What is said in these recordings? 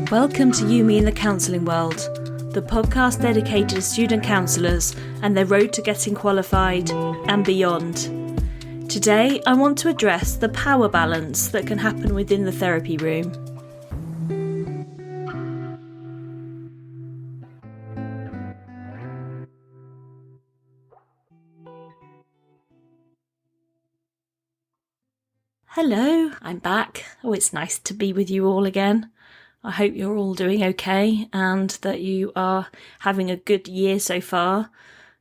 Welcome to You, Me and the Counselling World, the podcast dedicated to student counsellors and their road to getting qualified and beyond. Today, I want to address the power balance that can happen within the therapy room. Hello, I'm back. Oh, it's nice to be with you all again. I hope you're all doing okay and that you are having a good year so far.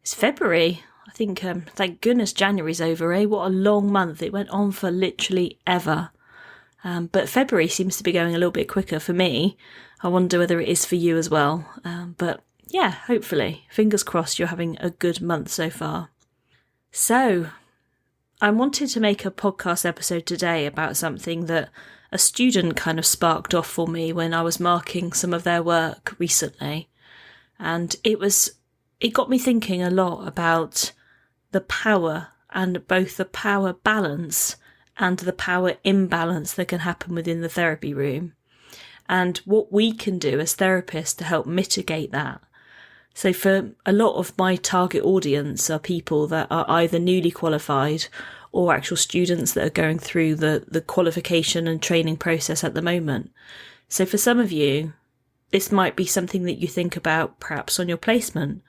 It's February. I think, thank goodness January's over, eh? What a long month. It went on for literally ever. But February seems to be going a little bit quicker for me. I wonder whether it is for you as well. But yeah, hopefully. Fingers crossed you're having a good month so far. So, I wanted to make a podcast episode today about something that a student kind of sparked off for me when I was marking some of their work recently. And it got me thinking a lot about the power, and both the power balance and the power imbalance that can happen within the therapy room, and what we can do as therapists to help mitigate that. So for a lot of my target audience are people that are either newly qualified or actual students that are going through the qualification and training process at the moment. So for some of you, this might be something that you think about perhaps on your placement.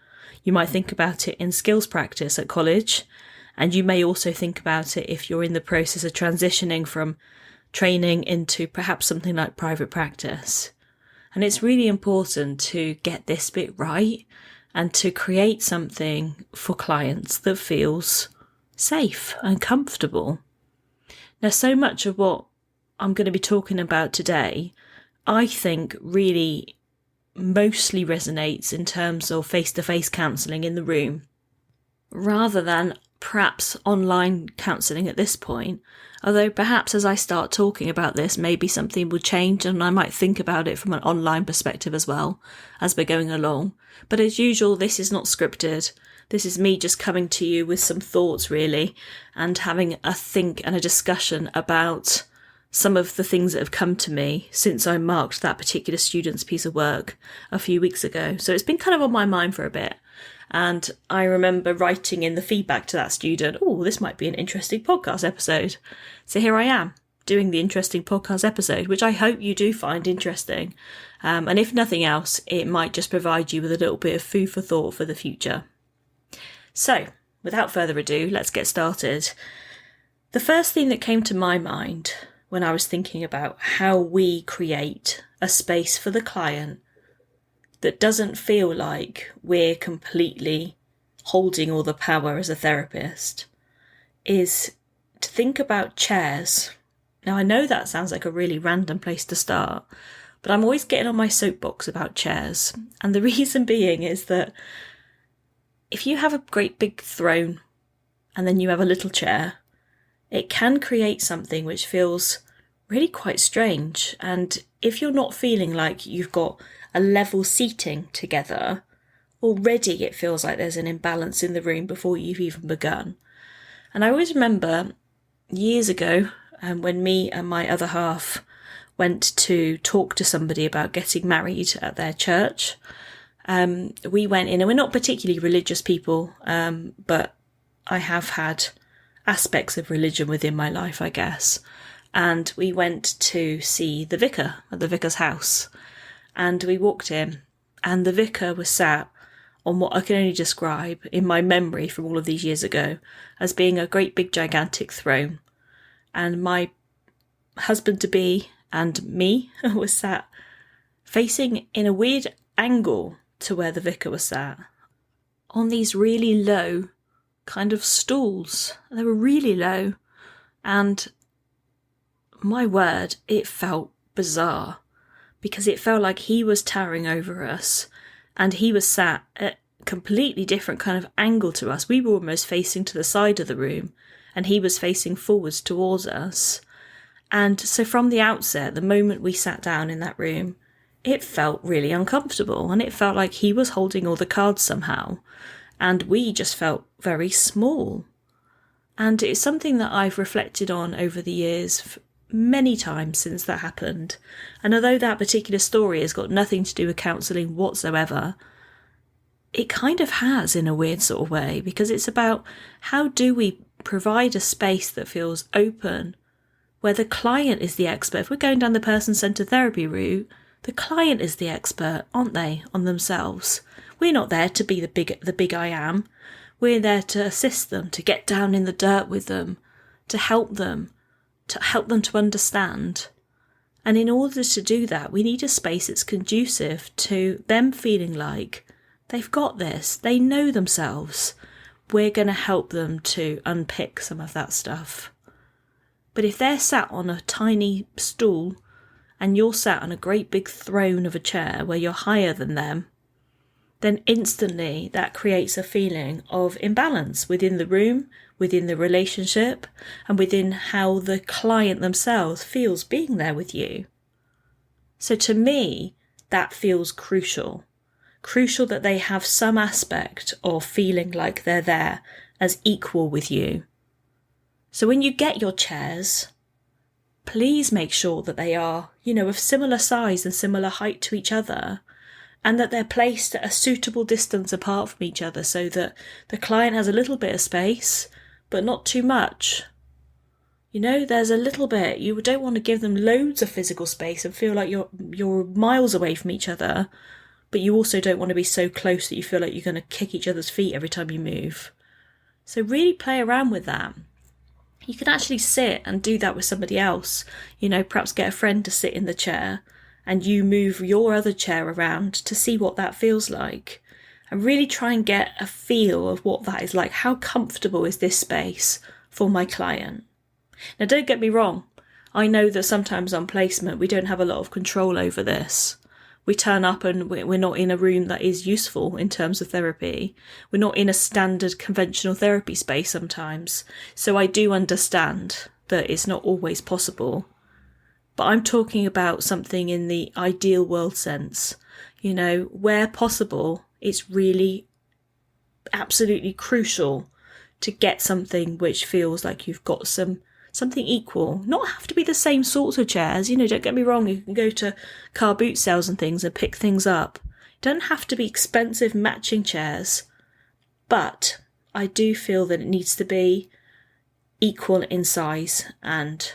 You might think about it in skills practice at college, and you may also think about it if you're in the process of transitioning from training into perhaps something like private practice. And it's really important to get this bit right and to create something for clients that feels safe and comfortable. Now, so much of what I'm going to be talking about today, I think really mostly resonates in terms of face-to-face counselling in the room, rather than perhaps online counselling at this point. Although perhaps as I start talking about this, maybe something will change and I might think about it from an online perspective as well as we're going along. But as usual, this is not scripted. This is me just coming to you with some thoughts really, and having a think and a discussion about some of the things that have come to me since I marked that particular student's piece of work a few weeks ago. So it's been kind of on my mind for a bit. And I remember writing in the feedback to that student, oh, this might be an interesting podcast episode. So here I am doing the interesting podcast episode, which I hope you do find interesting. And if nothing else, it might just provide you with a little bit of food for thought for the future. So without further ado, let's get started. The first thing that came to my mind when I was thinking about how we create a space for the client that doesn't feel like we're completely holding all the power as a therapist is to think about chairs. Now, I know that sounds like a really random place to start, but I'm always getting on my soapbox about chairs. And the reason being is that if you have a great big throne and then you have a little chair, it can create something which feels really quite strange. And if you're not feeling like you've got a level seating together, already it feels like there's an imbalance in the room before you've even begun. And I always remember years ago when me and my other half went to talk to somebody about getting married at their church. We went in, and we're not particularly religious people, but I have had aspects of religion within my life, I guess. And we went to see the vicar at the vicar's house. And we walked in, and the vicar was sat on what I can only describe in my memory from all of these years ago as being a great big gigantic throne. And my husband-to-be and me was sat facing in a weird angle to where the vicar was sat, on these really low kind of stools. They were really low, and my word, it felt bizarre, because it felt like he was towering over us, and he was sat at a completely different kind of angle to us. We were almost facing to the side of the room, and he was facing forwards towards us. And so from the outset, the moment we sat down in that room, it felt really uncomfortable, and it felt like he was holding all the cards somehow, and we just felt very small. And it's something that I've reflected on over the years many times since that happened. And although that particular story has got nothing to do with counselling whatsoever, it kind of has in a weird sort of way, because it's about how do we provide a space that feels open, where the client is the expert. If we're going down the person-centred therapy route, the client is the expert, aren't they, on themselves? We're not there to be the big I am. We're there to assist them, to get down in the dirt with them, to help them to understand. And in order to do that, we need a space that's conducive to them feeling like they've got this, they know themselves. We're going to help them to unpick some of that stuff. But if they're sat on a tiny stool and you're sat on a great big throne of a chair where you're higher than them, then instantly that creates a feeling of imbalance within the room, within the relationship, and within how the client themselves feels being there with you. So to me, that feels crucial. Crucial that they have some aspect of feeling like they're there as equal with you. So when you get your chairs, please make sure that they are, of similar size and similar height to each other, and that they're placed at a suitable distance apart from each other so that the client has a little bit of space, but not too much. There's a little bit. You don't want to give them loads of physical space and feel like you're miles away from each other, but you also don't want to be so close that you feel like you're going to kick each other's feet every time you move. So really play around with that. You can actually sit and do that with somebody else. Perhaps get a friend to sit in the chair and you move your other chair around to see what that feels like. And really try and get a feel of what that is like. How comfortable is this space for my client? Now, don't get me wrong. I know that sometimes on placement, we don't have a lot of control over this. We turn up and we're not in a room that is useful in terms of therapy. We're not in a standard conventional therapy space sometimes. So I do understand that it's not always possible. But I'm talking about something in the ideal world sense. Where possible, it's really absolutely crucial to get something which feels like you've got something equal. Not have to be the same sorts of chairs. Don't get me wrong, you can go to car boot sales and things and pick things up. Don't have to be expensive matching chairs. But I do feel that it needs to be equal in size and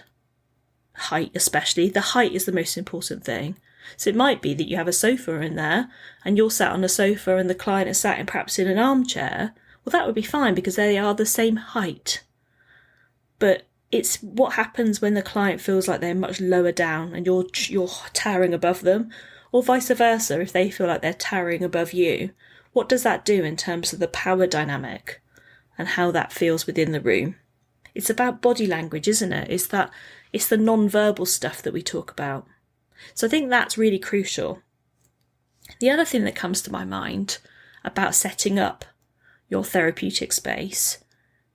height especially. The height is the most important thing. So it might be that you have a sofa in there and you're sat on a sofa and the client is sat perhaps in an armchair. Well, that would be fine because they are the same height. But it's what happens when the client feels like they're much lower down and you're towering above them, or vice versa if they feel like they're towering above you. What does that do in terms of the power dynamic and how that feels within the room? It's about body language, isn't it? It's the non-verbal stuff that we talk about. So I think that's really crucial. The other thing that comes to my mind about setting up your therapeutic space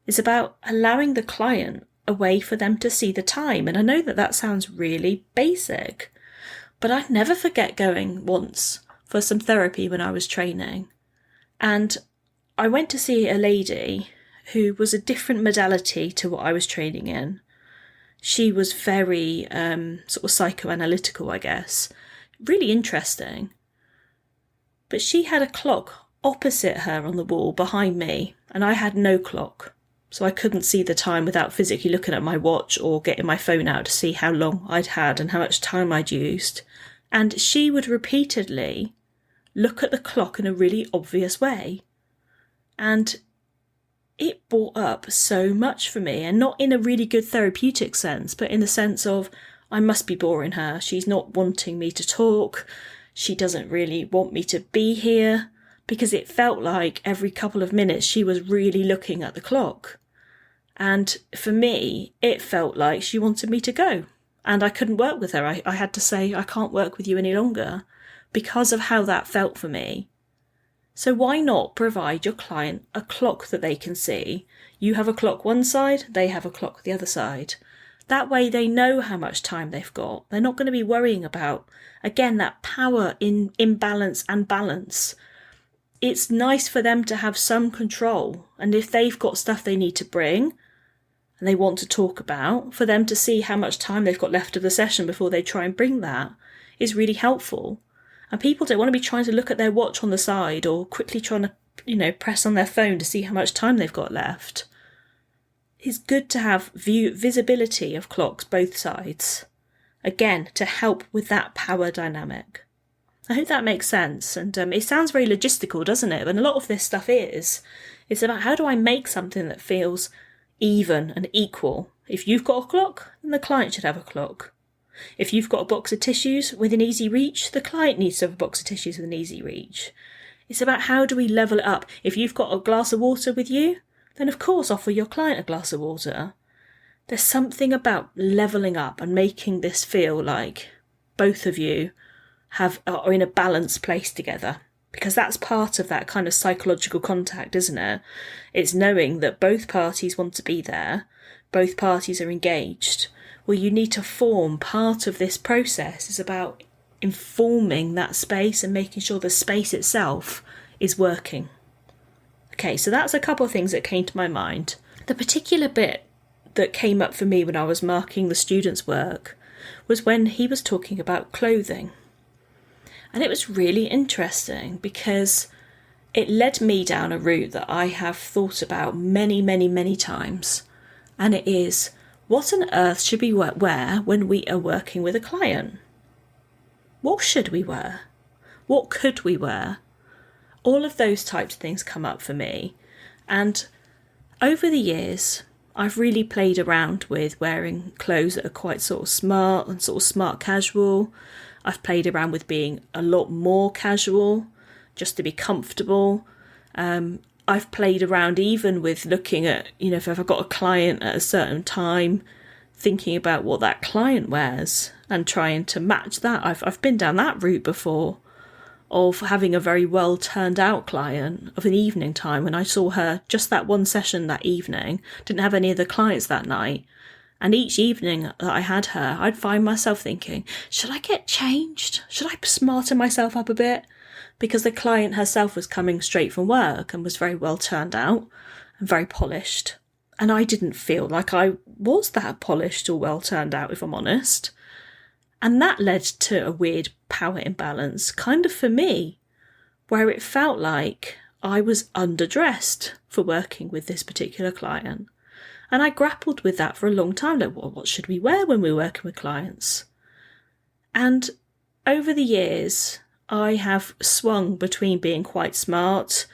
is about allowing the client a way for them to see the time. And I know that sounds really basic, but I'd never forget going once for some therapy when I was training. And I went to see a lady who was a different modality to what I was training in. She was very sort of psychoanalytical, I guess. Really interesting. But she had a clock opposite her on the wall behind me, and I had no clock. So I couldn't see the time without physically looking at my watch or getting my phone out to see how long I'd had and how much time I'd used. And she would repeatedly look at the clock in a really obvious way. And it brought up so much for me, and not in a really good therapeutic sense, but in the sense of I must be boring her. She's not wanting me to talk. She doesn't really want me to be here, because it felt like every couple of minutes she was really looking at the clock. And for me, it felt like she wanted me to go. And I couldn't work with her. I had to say, I can't work with you any longer because of how that felt for me. So why not provide your client a clock that they can see? You have a clock one side, they have a clock the other side. That way they know how much time they've got. They're not going to be worrying about, again, that power in imbalance and balance. It's nice for them to have some control. And if they've got stuff they need to bring, and they want to talk about, for them to see how much time they've got left of the session before they try and bring that, is really helpful. And people don't want to be trying to look at their watch on the side or quickly trying to, press on their phone to see how much time they've got left. It's good to have visibility of clocks both sides, again, to help with that power dynamic. I hope that makes sense, and it sounds very logistical, doesn't it? And a lot of this stuff it's about how do I make something that feels even and equal. If you've got a clock, then the client should have a clock. If you've got a box of tissues within easy reach, the client needs to have a box of tissues within easy reach. It's about how do we level it up. If you've got a glass of water with you, then of course offer your client a glass of water. There's something about levelling up and making this feel like both of you are in a balanced place together. Because that's part of that kind of psychological contact, isn't it? It's knowing that both parties want to be there, both parties are engaged. Well, you need to form part of this process is about informing that space and making sure the space itself is working. Okay, so that's a couple of things that came to my mind. The particular bit that came up for me when I was marking the student's work was when he was talking about clothing. And it was really interesting because it led me down a route that I have thought about many, many, many times. And it is, what on earth should we wear when we are working with a client? What should we wear? What could we wear? All of those types of things come up for me. And over the years, I've really played around with wearing clothes that are quite sort of smart and sort of smart casual. I've played around with being a lot more casual, just to be comfortable. I've played around even with looking at, if I've got a client at a certain time, thinking about what that client wears and trying to match that. I've been down that route before, of having a very well turned out client of an evening time when I saw her just that one session that evening, didn't have any other clients that night. And each evening that I had her, I'd find myself thinking, should I get changed? Should I smarten myself up a bit? Because the client herself was coming straight from work and was very well turned out and very polished. And I didn't feel like I was that polished or well turned out, if I'm honest. And that led to a weird power imbalance, kind of for me, where it felt like I was underdressed for working with this particular client. And I grappled with that for a long time, like, well, what should we wear when we're working with clients? And over the years, I have swung between being quite smart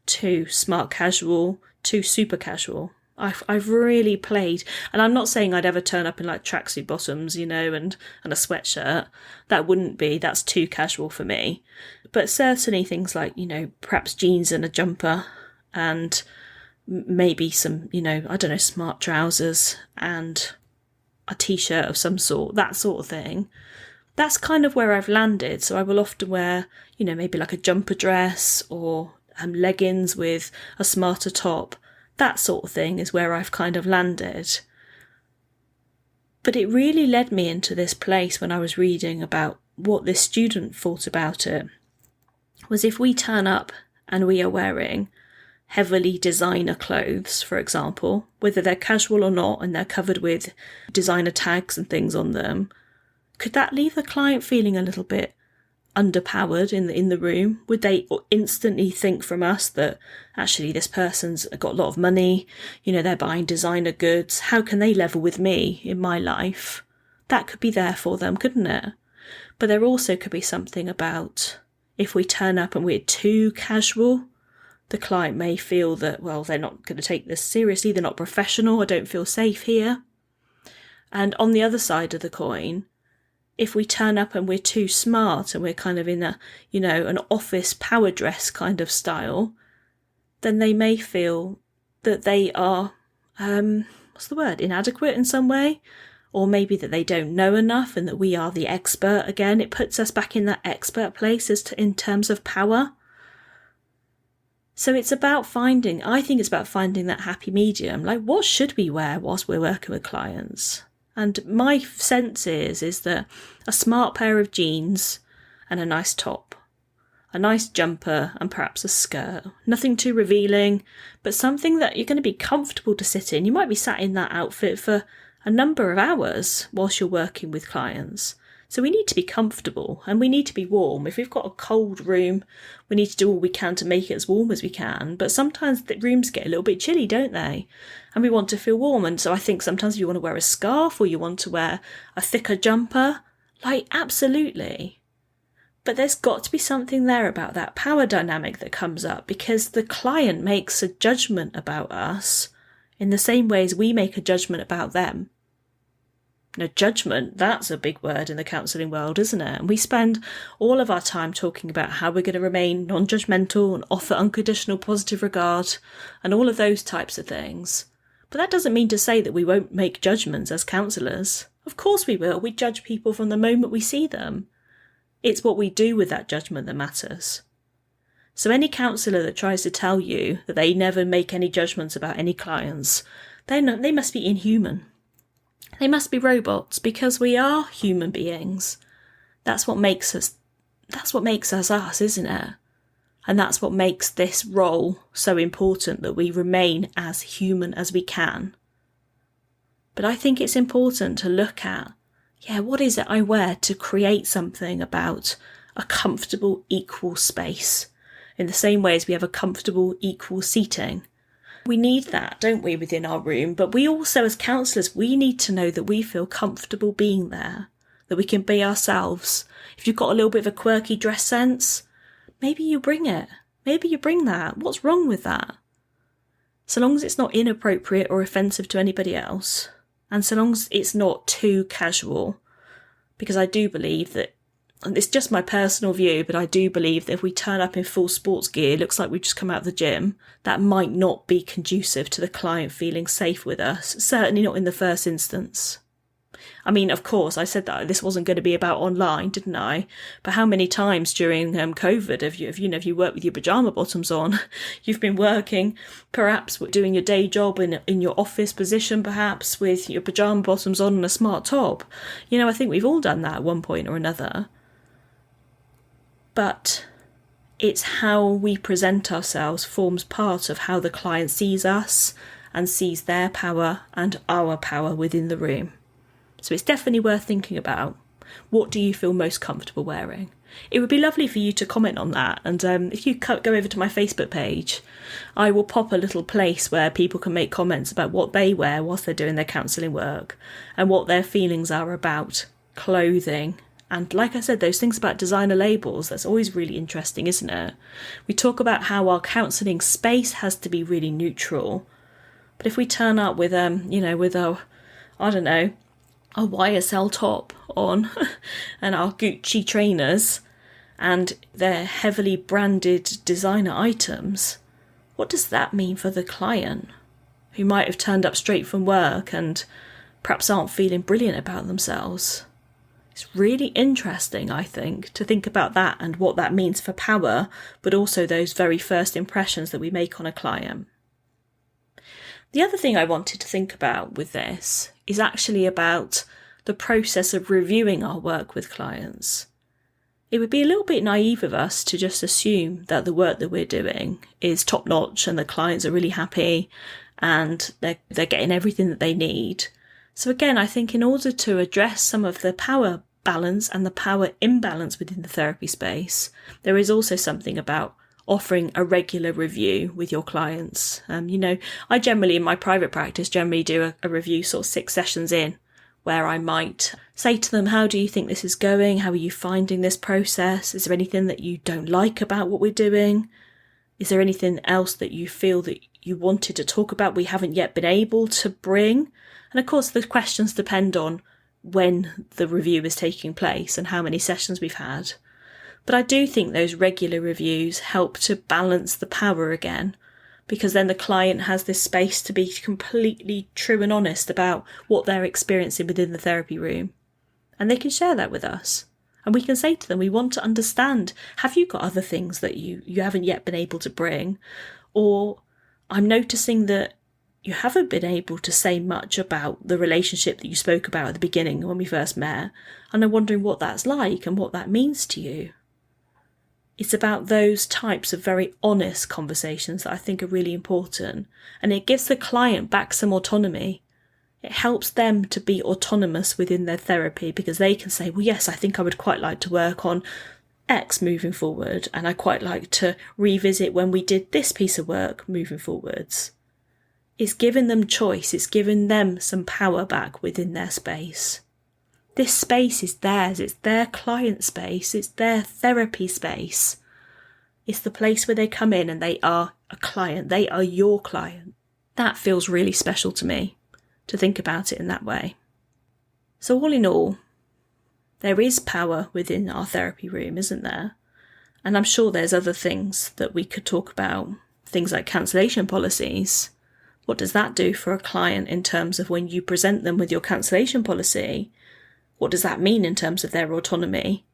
to smart casual to super casual. I've really played, and I'm not saying I'd ever turn up in like tracksuit bottoms, and a sweatshirt. That's too casual for me. But certainly things like, perhaps jeans and a jumper and maybe some, smart trousers and a t-shirt of some sort, that sort of thing. That's kind of where I've landed. So I will often wear, maybe like a jumper dress or leggings with a smarter top. That sort of thing is where I've kind of landed. But it really led me into this place when I was reading about what this student thought about it, was if we turn up and we are wearing heavily designer clothes, for example, whether they're casual or not, and they're covered with designer tags and things on them, could that leave the client feeling a little bit underpowered in the room? Would they instantly think from us that actually this person's got a lot of money, they're buying designer goods, how can they level with me in my life? That could be there for them, couldn't it? But there also could be something about if we turn up and we're too casual, the client may feel that, well, they're not going to take this seriously, they're not professional, I don't feel safe here. And on the other side of the coin, if we turn up and we're too smart and we're kind of in an office power dress kind of style, then they may feel that they are, inadequate in some way, or maybe that they don't know enough and that we are the expert again. It puts us back in that expert place in terms of power. So it's about finding that happy medium. Like, what should we wear whilst we're working with clients? And my sense is that a smart pair of jeans and a nice top, a nice jumper and perhaps a skirt. Nothing too revealing, but something that you're going to be comfortable to sit in. You might be sat in that outfit for a number of hours whilst you're working with clients. So we need to be comfortable and we need to be warm. If we've got a cold room, we need to do all we can to make it as warm as we can. But sometimes the rooms get a little bit chilly, don't they? And we want to feel warm. And so I think sometimes you want to wear a scarf or you want to wear a thicker jumper. Absolutely. But there's got to be something there about that power dynamic that comes up, because the client makes a judgment about us in the same way as we make a judgment about them. Now, judgment, that's a big word in the counselling world, isn't it? And we spend all of our time talking about how we're going to remain non-judgmental and offer unconditional positive regard and all of those types of things. But that doesn't mean to say that we won't make judgments as counsellors. Of course we will. We judge people from the moment we see them. It's what we do with that judgment that matters. So any counsellor that tries to tell you that they never make any judgments about any clients, they must be inhuman. They must be robots, because we are human beings. That's what makes us us, isn't it? And that's what makes this role so important, that we remain as human as we can. But I think it's important to look at, what is it I wear to create something about a comfortable, equal space, in the same way as we have a comfortable, equal seating. We need that, don't we, within our room? But we also, as counsellors, we need to know that we feel comfortable being there, that we can be ourselves. If you've got a little bit of a quirky dress sense, maybe you bring it. Maybe you bring that. What's wrong with that? So long as it's not inappropriate or offensive to anybody else, and so long as it's not too casual, because I do believe that, and it's just my personal view, but I do believe that if we turn up in full sports gear, it looks like we've just come out of the gym, that might not be conducive to the client feeling safe with us, certainly not in the first instance. I mean, of course, I said that this wasn't going to be about online, didn't I? But how many times during COVID have you worked with your pyjama bottoms on? You've been working, perhaps doing your day job in your office position, perhaps with your pyjama bottoms on and a smart top. I think we've all done that at one point or another. But it's how we present ourselves forms part of how the client sees us and sees their power and our power within the room. So it's definitely worth thinking about. What do you feel most comfortable wearing? It would be lovely for you to comment on that. And if you go over to my Facebook page, I will pop a little place where people can make comments about what they wear whilst they're doing their counselling work and what their feelings are about clothing. And like I said, those things about designer labels, that's always really interesting, isn't it? We talk about how our counselling space has to be really neutral. But if we turn up with, with a YSL top on and our Gucci trainers and their heavily branded designer items, what does that mean for the client who might have turned up straight from work and perhaps aren't feeling brilliant about themselves? It's really interesting, I think, to think about that and what that means for power, but also those very first impressions that we make on a client. The other thing I wanted to think about with this is actually about the process of reviewing our work with clients. It would be a little bit naive of us to just assume that the work that we're doing is top notch and the clients are really happy and they're getting everything that they need. So again, I think in order to address some of the power balance and the power imbalance within the therapy space, there is also something about offering a regular review with your clients. I generally, in my private practice, do a review sort of 6 sessions in, where I might say to them, how do you think this is going? How are you finding this process? Is there anything that you don't like about what we're doing? Is there anything else that you feel that you wanted to talk about we haven't yet been able to bring? And of course, the questions depend on when the review is taking place and how many sessions we've had. But I do think those regular reviews help to balance the power again, because then the client has this space to be completely true and honest about what they're experiencing within the therapy room. And they can share that with us. And we can say to them, we want to understand, have you got other things that you haven't yet been able to bring? Or I'm noticing that you haven't been able to say much about the relationship that you spoke about at the beginning when we first met, and I'm wondering what that's like and what that means to you. It's about those types of very honest conversations that I think are really important. And it gives the client back some autonomy. It helps them to be autonomous within their therapy because they can say, well, yes, I think I would quite like to work on X moving forward. And I quite like to revisit when we did this piece of work moving forwards. It's giving them choice. It's giving them some power back within their space. This space is theirs. It's their client space. It's their therapy space. It's the place where they come in and they are a client. They are your client. That feels really special to me, to think about it in that way. So all in all, there is power within our therapy room, isn't there? And I'm sure there's other things that we could talk about. Things like cancellation policies. What does that do for a client in terms of when you present them with your cancellation policy? What does that mean in terms of their autonomy?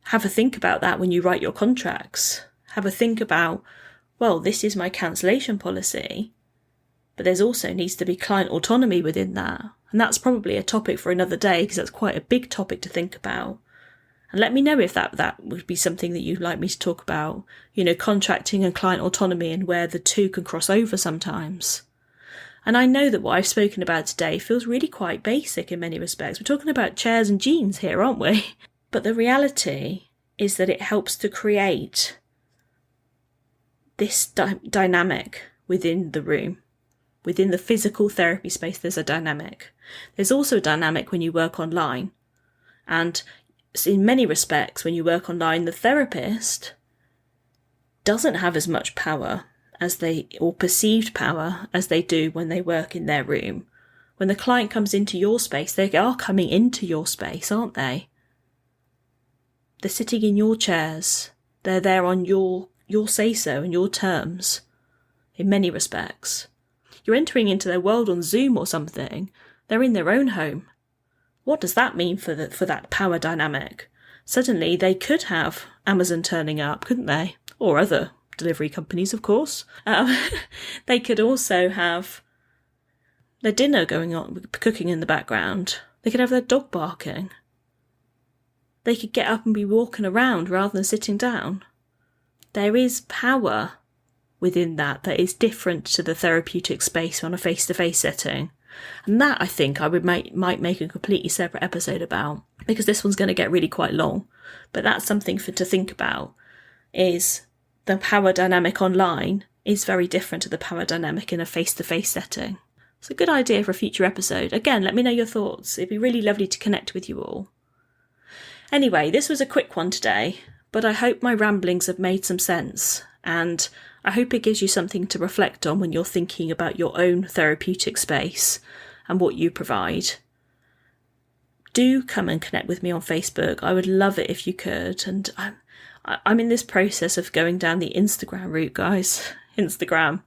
Have a think about that when you write your contracts. Have a think about, well, this is my cancellation policy, but there's also needs to be client autonomy within that. And that's probably a topic for another day because that's quite a big topic to think about. And let me know if that would be something that you'd like me to talk about, contracting and client autonomy and where the two can cross over sometimes. And I know that what I've spoken about today feels really quite basic in many respects. We're talking about chairs and jeans here, aren't we? But the reality is that it helps to create this dynamic within the room. Within the physical therapy space, there's a dynamic. There's also a dynamic when you work online. And in many respects, when you work online, the therapist doesn't have as much power or perceived power as they do when they work in their room. When the client comes into your space, they are coming into your space, aren't they? They're sitting in your chairs. They're there on your say-so and your terms, in many respects. You're entering into their world on Zoom or something. They're in their own home. What does that mean for that power dynamic? Suddenly they could have Amazon turning up, couldn't they? Or other delivery companies, of course. They could also have their dinner going on, cooking in the background. They could have their dog barking. They could get up and be walking around rather than sitting down. There is power within that is different to the therapeutic space on a face-to-face setting. And that, I think, might make a completely separate episode about, because this one's going to get really quite long. But that's something to think about, is the power dynamic online is very different to the power dynamic in a face-to-face setting. It's a good idea for a future episode. Again, let me know your thoughts. It'd be really lovely to connect with you all. Anyway, this was a quick one today, but I hope my ramblings have made some sense, and I hope it gives you something to reflect on when you're thinking about your own therapeutic space and what you provide. Do come and connect with me on Facebook. I would love it if you could. And I'm in this process of going down the Instagram route, guys. Instagram,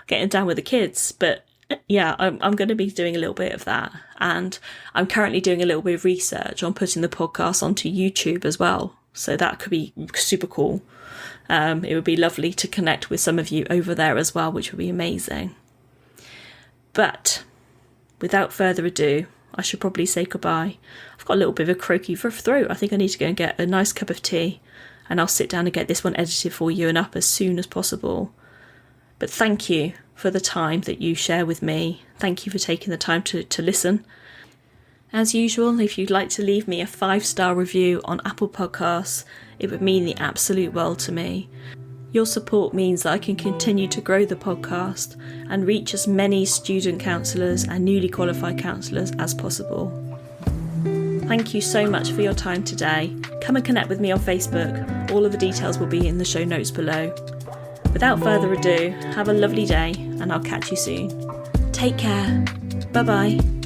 getting down with the kids. But yeah, I'm going to be doing a little bit of that. And I'm currently doing a little bit of research on putting the podcast onto YouTube as well. So that could be super cool. It would be lovely to connect with some of you over there as well, which would be amazing. But without further ado, I should probably say goodbye. I've got a little bit of a croaky throat. I think I need to go and get a nice cup of tea, and I'll sit down and get this one edited for you and up as soon as possible. But thank you for the time that you share with me. Thank you for taking the time to listen. As usual, if you'd like to leave me a 5-star review on Apple Podcasts, it would mean the absolute world to me. Your support means that I can continue to grow the podcast and reach as many student counsellors and newly qualified counsellors as possible. Thank you so much for your time today. Come and connect with me on Facebook. All of the details will be in the show notes below. Without further ado, have a lovely day and I'll catch you soon. Take care. Bye bye.